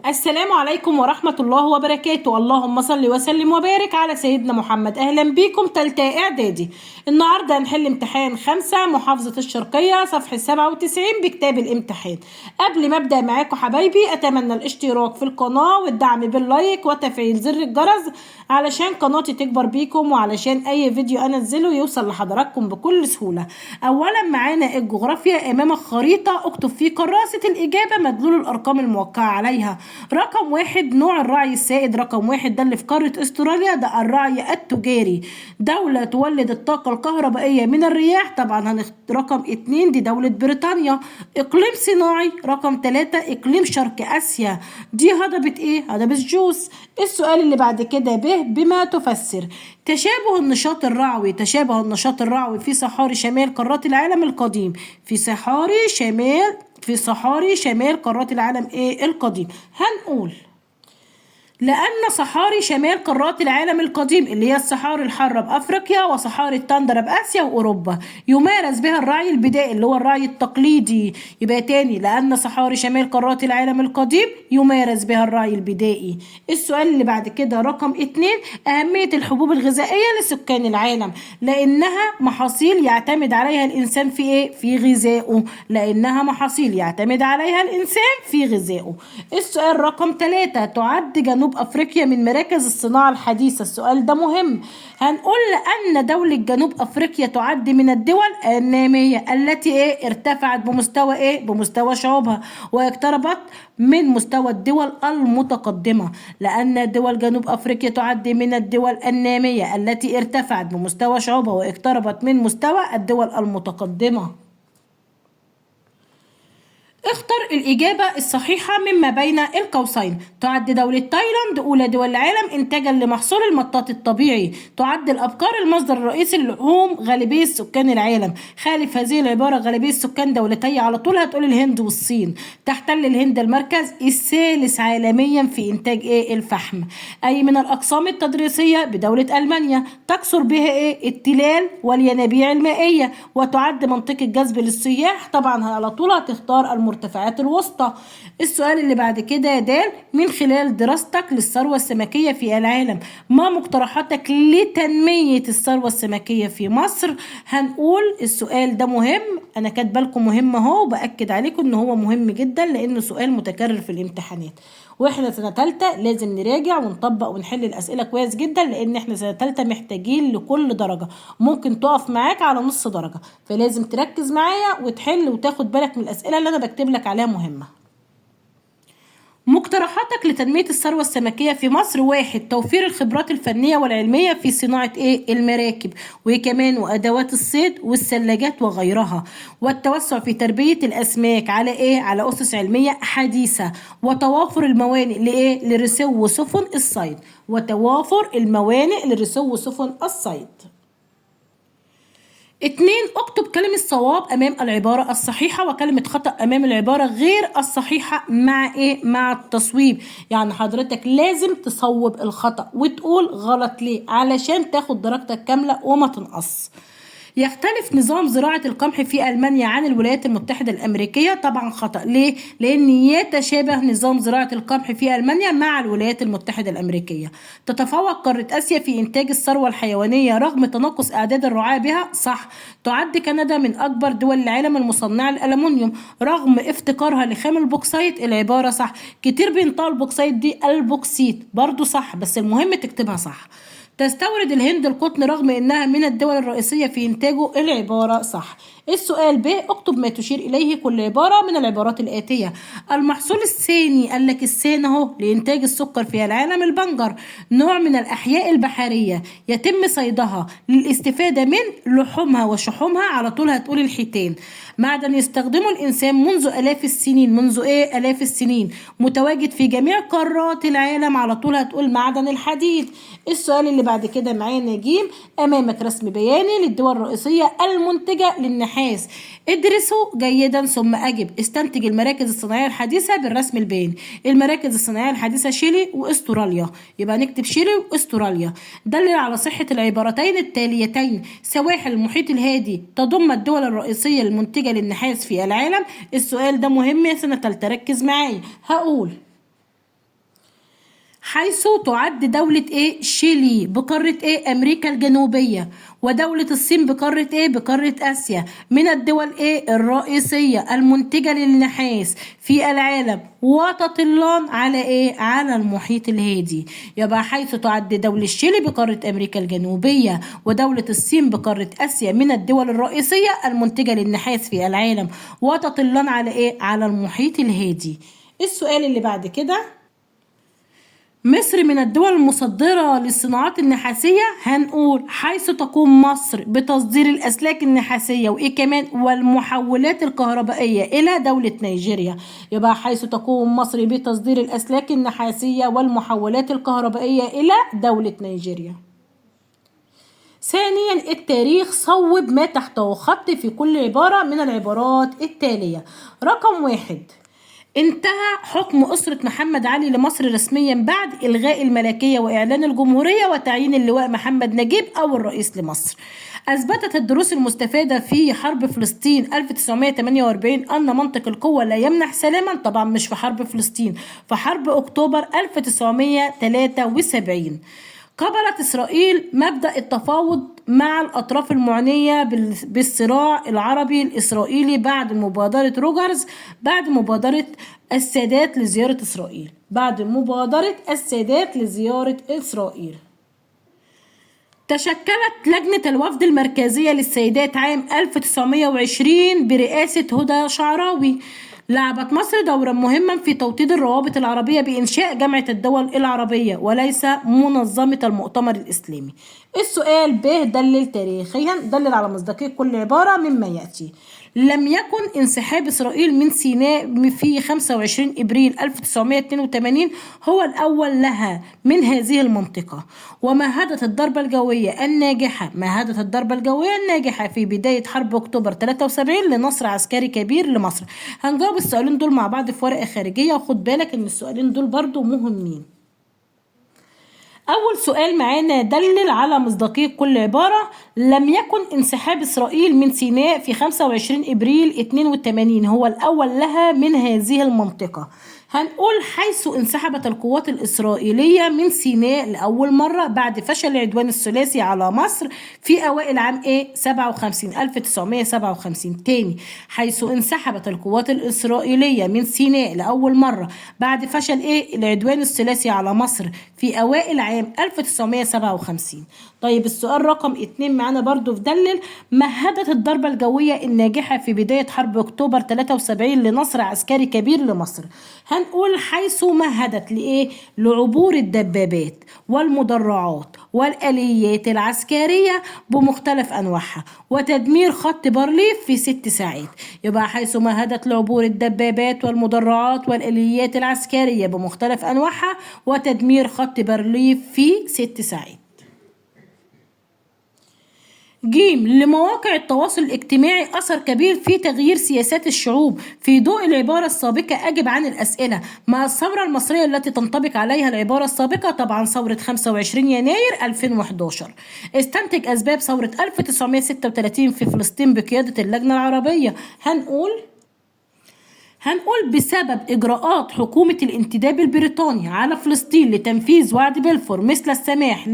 السلام عليكم ورحمة الله وبركاته. اللهم صل وسلم وبارك على سيدنا محمد. أهلا بيكم تالتة إعدادي. النهاردة هنحل امتحان 5 محافظة الشرقية صفحة 97 بكتاب الامتحان. قبل ما أبدأ معاكم حبايبي أتمنى الاشتراك في القناة والدعم باللايك وتفعيل زر الجرس علشان قناتي تكبر بيكم وعلشان أي فيديو أنزله يوصل لحضراتكم بكل سهولة. أولا معانا الجغرافيا. أمامك خريطة اكتب في كراسة الإجابة مدلول الأرقام الموقعة عليها. رقم 1 نوع الراعي السائد. رقم 1 ده اللي في قارة استراليا، ده الراعي التجاري. دولة تولد الطاقة الكهربائية من الرياح، طبعا رقم 2 دي دولة بريطانيا. اقليم صناعي. رقم 3 اقليم شرق اسيا، دي هضبة ايه؟ هضبة جوز. السؤال اللي بعد كده بما تفسر. تشابه النشاط الرعوي. تشابه النشاط الرعوي في صحاري شمال قارات العالم القديم. في صحاري شمال قارات العالم ايه القديم. هنقول لأن صحاري شمال قارات العالم القديم اللي هي الصحاري الحارة بأفريقيا وصحاري التندرة بآسيا وأوروبا يمارس بها الرعي البدائي اللي هو الرعي التقليدي. يبقى تاني لأن صحاري شمال قارات العالم القديم يمارس بها الرعي البدائي. السؤال اللي بعد كده رقم 2 أهمية الحبوب الغذائية لسكان العالم. لأنها محاصيل يعتمد عليها الإنسان في إيه؟ في غذائه. لأنها محاصيل يعتمد عليها الإنسان في غذائه. السؤال رقم 3 تعد جنوب أفريقيا من مراكز الصناعة الحديثة. السؤال ده مهم. هنقول لأن دولة جنوب أفريقيا تعد من الدول النامية التي ارتفعت بمستوى شعوبها واقتربت من مستوى الدول المتقدمة. لأن دول جنوب أفريقيا تعد من الدول النامية التي ارتفعت بمستوى شعوبها واقتربت من مستوى الدول المتقدمة. اختر الإجابة الصحيحة مما بين القوسين. تعد دولة تايلاند أولى دول العالم إنتاجا لمحصول المطاط الطبيعي. تعد الأبقار المصدر الرئيسي للحوم غالبية سكان العالم. خالف هذه العبارة غالبية سكان دولتي على طول هتقول الهند والصين. تحتل الهند المركز الثالث عالميا في إنتاج الفحم. أي من الأقسام التدريسية بدولة ألمانيا تكثر بها التلال والينابيع المائية وتعد منطقة جذب للسياح. طبعا على طول هتختار المرتفعات الوسطى. السؤال اللي بعد كده دال من خلال دراستك للثروة السمكية في العالم ما مقترحاتك لتنمية الثروة السمكية في مصر. هنقول السؤال ده مهم، انا كاتبه لكم مهم اهو وباكد عليكم ان هو مهم جدا لانه سؤال متكرر في الامتحانات، واحنا سنة تالتة لازم نراجع ونطبق ونحل الاسئلة كويس جدا لان احنا سنة تالتة محتاجين لكل درجة ممكن تقف معاك على نص درجة، فلازم تركز معايا وتحل وتاخد بالك من الاسئلة اللي انا بكتب لك عليها مهمة. مقترحاتك لتنمية الثروة السمكية في مصر. 1 توفير الخبرات الفنية والعلمية في صناعة المراكب وكمان وأدوات الصيد والثلاجات وغيرها، والتوسع في تربية الأسماك على أسس علمية حديثة، وتوافر الموانئ لرسو سفن الصيد. 2 اكتب كلمة صواب أمام العبارة الصحيحة وكلمة خطأ أمام العبارة غير الصحيحة مع التصويب. يعني حضرتك لازم تصوب الخطأ وتقول غلط ليه علشان تاخد درجتك كاملة وما تنقص. يختلف نظام زراعة القمح في ألمانيا عن الولايات المتحدة الأمريكية. طبعا خطأ. ليه؟ لأن يتشابه نظام زراعة القمح في ألمانيا مع الولايات المتحدة الأمريكية. تتفوق قارة آسيا في إنتاج الثروة الحيوانية رغم تناقص أعداد الرعاة بها. صح. تعد كندا من أكبر دول العالم المصنعة للألمنيوم رغم افتقارها لخام البوكسيت. العبارة صح. كتير بينطقوا البوكسيت دي البوكسيت، برضو صح بس المهم تكتبها صح. تستورد الهند القطن رغم انها من الدول الرئيسية في انتاجه. العبارة صح. السؤال ب اكتب ما تشير اليه كل عبارة من العبارات الآتية. المحصول الثاني قال لك الثاني اهو لإنتاج السكر في العالم البنجر، نوع من الأحياء البحرية يتم صيدها للاستفادة من لحومها وشحومها. على طول هتقول الحيتان. معدن يستخدمه الإنسان منذ آلاف السنين متواجد في جميع قارات العالم. على طول هتقول معدن الحديد. السؤال اللي بعد كده معانا جيم. أمامك رسم بياني للدول الرئيسية المنتجة للنحاس. ادرسه جيدا ثم أجب. استنتج المراكز الصناعية الحديثة بالرسم البياني. المراكز الصناعية الحديثة شيلي واستراليا، يبقى نكتب شيلي واستراليا. دلل على صحة العبارتين التاليتين. سواحل المحيط الهادي تضم الدول الرئيسية المنتجة للنحاس في العالم. السؤال ده مهم يا سنة تالتة، ركز معايا. هقول حيث تعد دولة ايه شيلي بقارة ايه امريكا الجنوبية، ودولة الصين بقارة ايه بقارة اسيا من الدول ايه الرئيسية المنتجة للنحاس في العالم، وتطلان على ايه على المحيط الهادي. يبقى حيث تعد دولة شيلي بقارة امريكا الجنوبية ودولة الصين بقارة اسيا من الدول الرئيسية المنتجة للنحاس في العالم، وتطلان على ايه على المحيط الهادي. السؤال اللي بعد كده، مصر من الدول المصدرة للصناعات النحاسية، هنقول حيث تقوم مصر بتصدير الأسلاك النحاسية وإيه كمان والمحولات الكهربائية إلى دولة نيجيريا. يبقى حيث تقوم مصر بتصدير الأسلاك النحاسية والمحولات الكهربائية إلى دولة نيجيريا. ثانيا التاريخ، صوب ما تحته خط في كل عبارة من العبارات التالية. رقم 1، انتهى حكم أسرة محمد علي لمصر رسميا بعد إلغاء الملكية وإعلان الجمهورية وتعيين اللواء محمد نجيب أول رئيس لمصر. أثبتت الدروس المستفادة في حرب فلسطين 1948 أن منطق القوة لا يمنح سلاما، طبعا مش في حرب فلسطين، في حرب أكتوبر 1973 قبلت إسرائيل مبدأ التفاوض مع الأطراف المعنية بالصراع العربي الإسرائيلي بعد مبادرة روجرز، بعد مبادرة السادات لزيارة إسرائيل، بعد مبادرة السادات لزيارة إسرائيل. تشكلت لجنة الوفد المركزية للسيدات عام 1920 برئاسة هدى شعراوي. لعبت مصر دورا مهما في توطيد الروابط العربية بإنشاء جامعة الدول العربية وليس منظمة المؤتمر الإسلامي. السؤال ب، دلل تاريخيا، دلل على مصداقية كل عبارة مما يأتي. لم يكن انسحاب إسرائيل من سيناء في 25 إبريل 1982 هو الأول لها من هذه المنطقة، ومهدت الضربة الجوية الناجحة في بداية حرب أكتوبر 73 لنصر عسكري كبير لمصر. هنجاوب السؤالين دول مع بعض في ورقة خارجية، وخد بالك إن السؤالين دول برضو مهمين. أول سؤال معانا، دلل على مصداقية كل عبارة. لم يكن انسحاب إسرائيل من سيناء في 25 إبريل 82 هو الأول لها من هذه المنطقة. هنقول حيث انسحبت القوات الإسرائيلية من سيناء لأول مرة بعد فشل العدوان الثلاثي على مصر في أوائل عام 1957. تاني، حيث انسحبت القوات الإسرائيلية من سيناء لأول مرة بعد فشل العدوان الثلاثي على مصر في أوائل عام 1957. طيب السؤال رقم 2 معانا برضو في دلل. مهدت الضربة الجوية الناجحة في بداية حرب أكتوبر 73 لنصر عسكري كبير لمصر. هنقول حيث مهدت لعبور الدبابات والمدرعات والآليات العسكرية بمختلف أنواعها وتدمير خط بارليف في 6 ساعات. يبقى حيث مهدت لعبور الدبابات والمدرعات والآليات العسكرية بمختلف أنواعها وتدمير خط بارليف في 6 ساعات. جيم، لمواقع التواصل الاجتماعي أثر كبير في تغيير سياسات الشعوب. في ضوء العبارة السابقة أجب عن الأسئلة. ما الثورة المصرية التي تنطبق عليها العبارة السابقة؟ طبعا ثورة 25 يناير 2011. استنتج أسباب ثورة 1936 في فلسطين بقيادة اللجنة العربية. هنقول بسبب إجراءات حكومة الانتداب البريطاني على فلسطين لتنفيذ وعد بلفور مثل السماح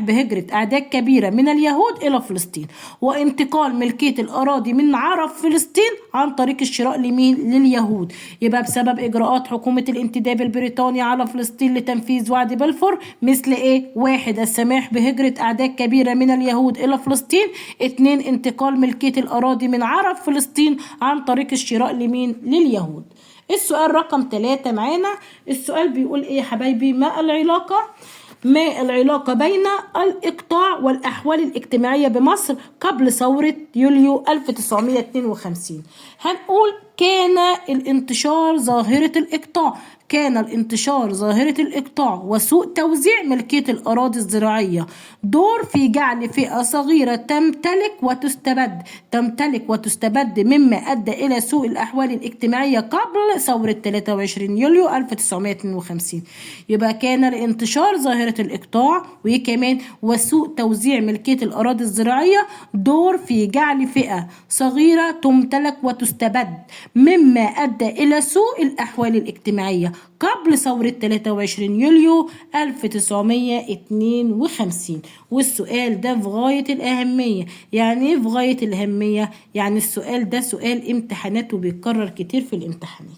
بهجرة أعداد كبيرة من اليهود إلى فلسطين، وانتقال ملكية الأراضي من عرب فلسطين عن طريق الشراء لليهود. يبقى بسبب إجراءات حكومة الانتداب البريطاني على فلسطين لتنفيذ وعد بلفور مثل 1. السماح بهجرة أعداد كبيرة من اليهود إلى فلسطين. 2. انتقال ملكية الأراضي من عرب فلسطين عن طريق الشراء لليهود. السؤال رقم 3 معانا. السؤال بيقول يا حبايبي، ما العلاقة بين الإقطاع والأحوال الاجتماعية بمصر قبل ثورة يوليو 1952؟ هنقول كان الانتشار ظاهرة الإقطاع وسوء توزيع ملكية الأراضي الزراعية دور في جعل فئة صغيرة تمتلك وتستبد مما أدى إلى سوء الأحوال الاجتماعية قبل ثورة 23 يوليو 1952. يبقى كان الانتشار ظاهرة الإقطاع وكمان وسوء توزيع ملكية الأراضي الزراعية دور في جعل فئة صغيرة تمتلك وتستبد مما أدى إلى سوء الأحوال الاجتماعية قبل قبل ثورة 23 يوليو 1952. والسؤال ده في غاية الأهمية. يعني ايه في غاية الأهمية؟ يعني السؤال ده سؤال امتحانات وبيتكرر كتير في الامتحانات.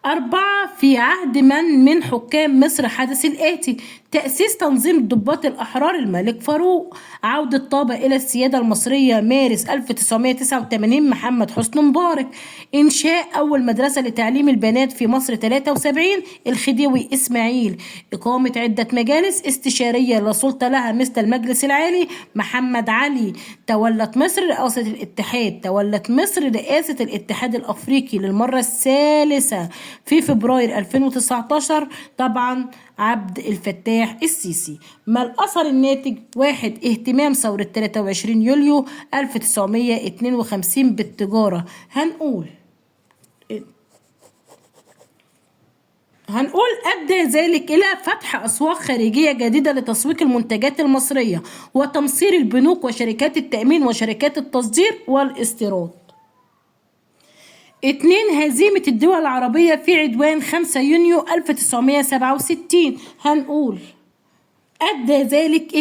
4. في عهد من حكام مصر حدث الآتي: تأسيس تنظيم ضباط الأحرار الملك فاروق، عودة طابة إلى السيادة المصرية مارس 1989 محمد حسني مبارك، إنشاء أول مدرسة لتعليم البنات في مصر 73 الخديوي إسماعيل، إقامة عدة مجالس استشارية لا سلطة لها مثل المجلس العالي محمد علي، تولت مصر رئاسة الاتحاد الأفريقي للمرة الثالثة في فبراير 2019 طبعا عبد الفتاح السيسي. ما الأثر الناتج؟ 1. اهتمام ثورة 23 يوليو 1952 بالتجارة. هنقول أدى ذلك إلى فتح أسواق خارجية جديدة لتسويق المنتجات المصرية وتمصير البنوك وشركات التأمين وشركات التصدير والاستيراد. 2. هزيمة الدول العربية في عدوان 5 يونيو 1967. هنقول أدى ذلك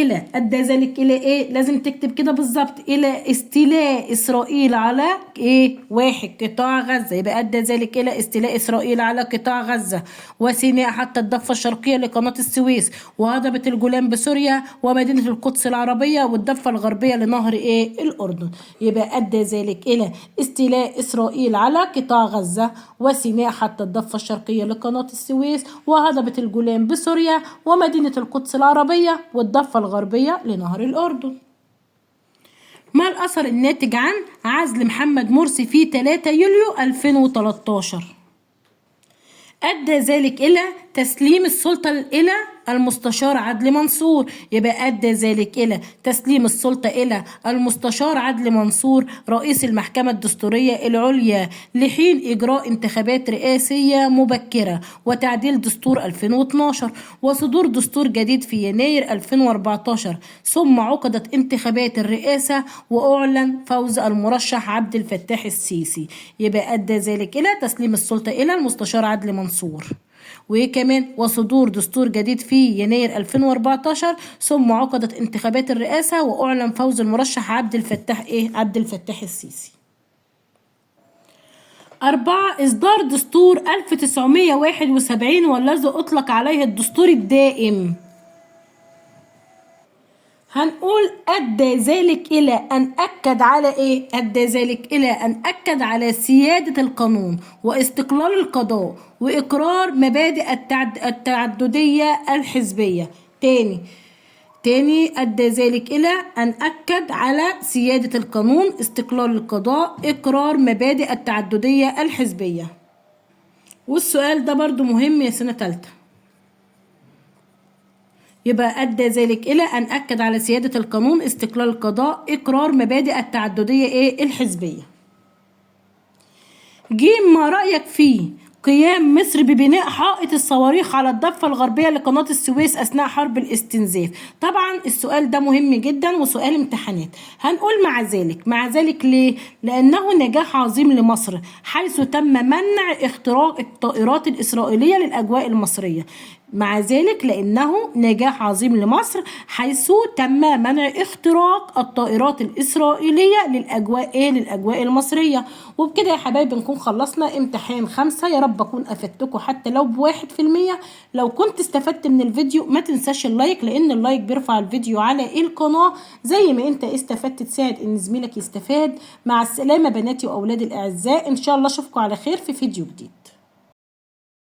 إلى إيه؟ لازم تكتب كده بالظبط. إلى استيلاء إسرائيل على إيه؟ 1. قطاع غزة. يبقى أدى ذلك إلى استيلاء إسرائيل على قطاع غزة وسيناء حتى الضفة الشرقية لقناة السويس وهضبة الجولان بسوريا ومدينة القدس العربية والضفة الغربية لنهر إيه؟ الأردن. يبقى أدى ذلك إلى استيلاء إسرائيل على قطاع غزة وسيناء حتى الضفة الشرقية لقناة السويس وهضبة الجولان بسوريا ومدينة القدس العربية والضفة الغربية لنهر الأردن. ما الأثر الناتج عن عزل محمد مرسي في 3 يوليو 2013؟ أدى ذلك إلى تسليم السلطة إلى المستشار عدلي منصور. يبقى أدى ذلك إلى تسليم السلطة إلى المستشار عدلي منصور رئيس المحكمة الدستورية العليا لحين إجراء انتخابات رئاسية مبكرة وتعديل دستور 2012 وصدور دستور جديد في يناير 2014. ثم عقدت انتخابات الرئاسة وأعلن فوز المرشح عبد الفتاح السيسي. يبقى أدى ذلك إلى تسليم السلطة إلى المستشار عدلي منصور وكمان وصدور دستور جديد في يناير 2014. ثم عقدت انتخابات الرئاسة وأعلن فوز المرشح عبد الفتاح السيسي. 4. إصدار دستور 1971 والذي أطلق عليه الدستور الدائم. هنقول أدى ذلك إلى أن أكد على إيه؟ أدى ذلك إلى أن أكد على سيادة القانون واستقلال القضاء وإقرار مبادئ التعددية الحزبية. تاني أدى ذلك إلى أن أكد على سيادة القانون استقلال القضاء إقرار مبادئ التعددية الحزبية. والسؤال ده برضو مهم يا سنة تالتة. يبقى أدى ذلك إلى أن أكد على سيادة القانون استقلال القضاء إقرار مبادئ التعددية الحزبية. ما رأيك في قيام مصر ببناء حائط الصواريخ على الضفة الغربية لقناة السويس أثناء حرب الاستنزاف؟ طبعا السؤال ده مهم جدا وسؤال امتحانات. هنقول مع ذلك ليه؟ لأنه نجاح عظيم لمصر حيث تم منع اختراق الطائرات الإسرائيلية للأجواء المصرية. مع ذلك لأنه نجاح عظيم لمصر حيث تم منع اختراق الطائرات الإسرائيلية للأجواء المصرية. وبكده يا حبايبي نكون خلصنا امتحان 5. يا رب أكون أفدتكم حتى لو ب1%. لو كنت استفدت من الفيديو ما تنساش اللايك لأن اللايك بيرفع الفيديو على القناة زي ما انت استفدت تساعد ان زميلك يستفاد. مع السلامة بناتي وأولادي الأعزاء، إن شاء الله أشوفكم على خير في فيديو جديد.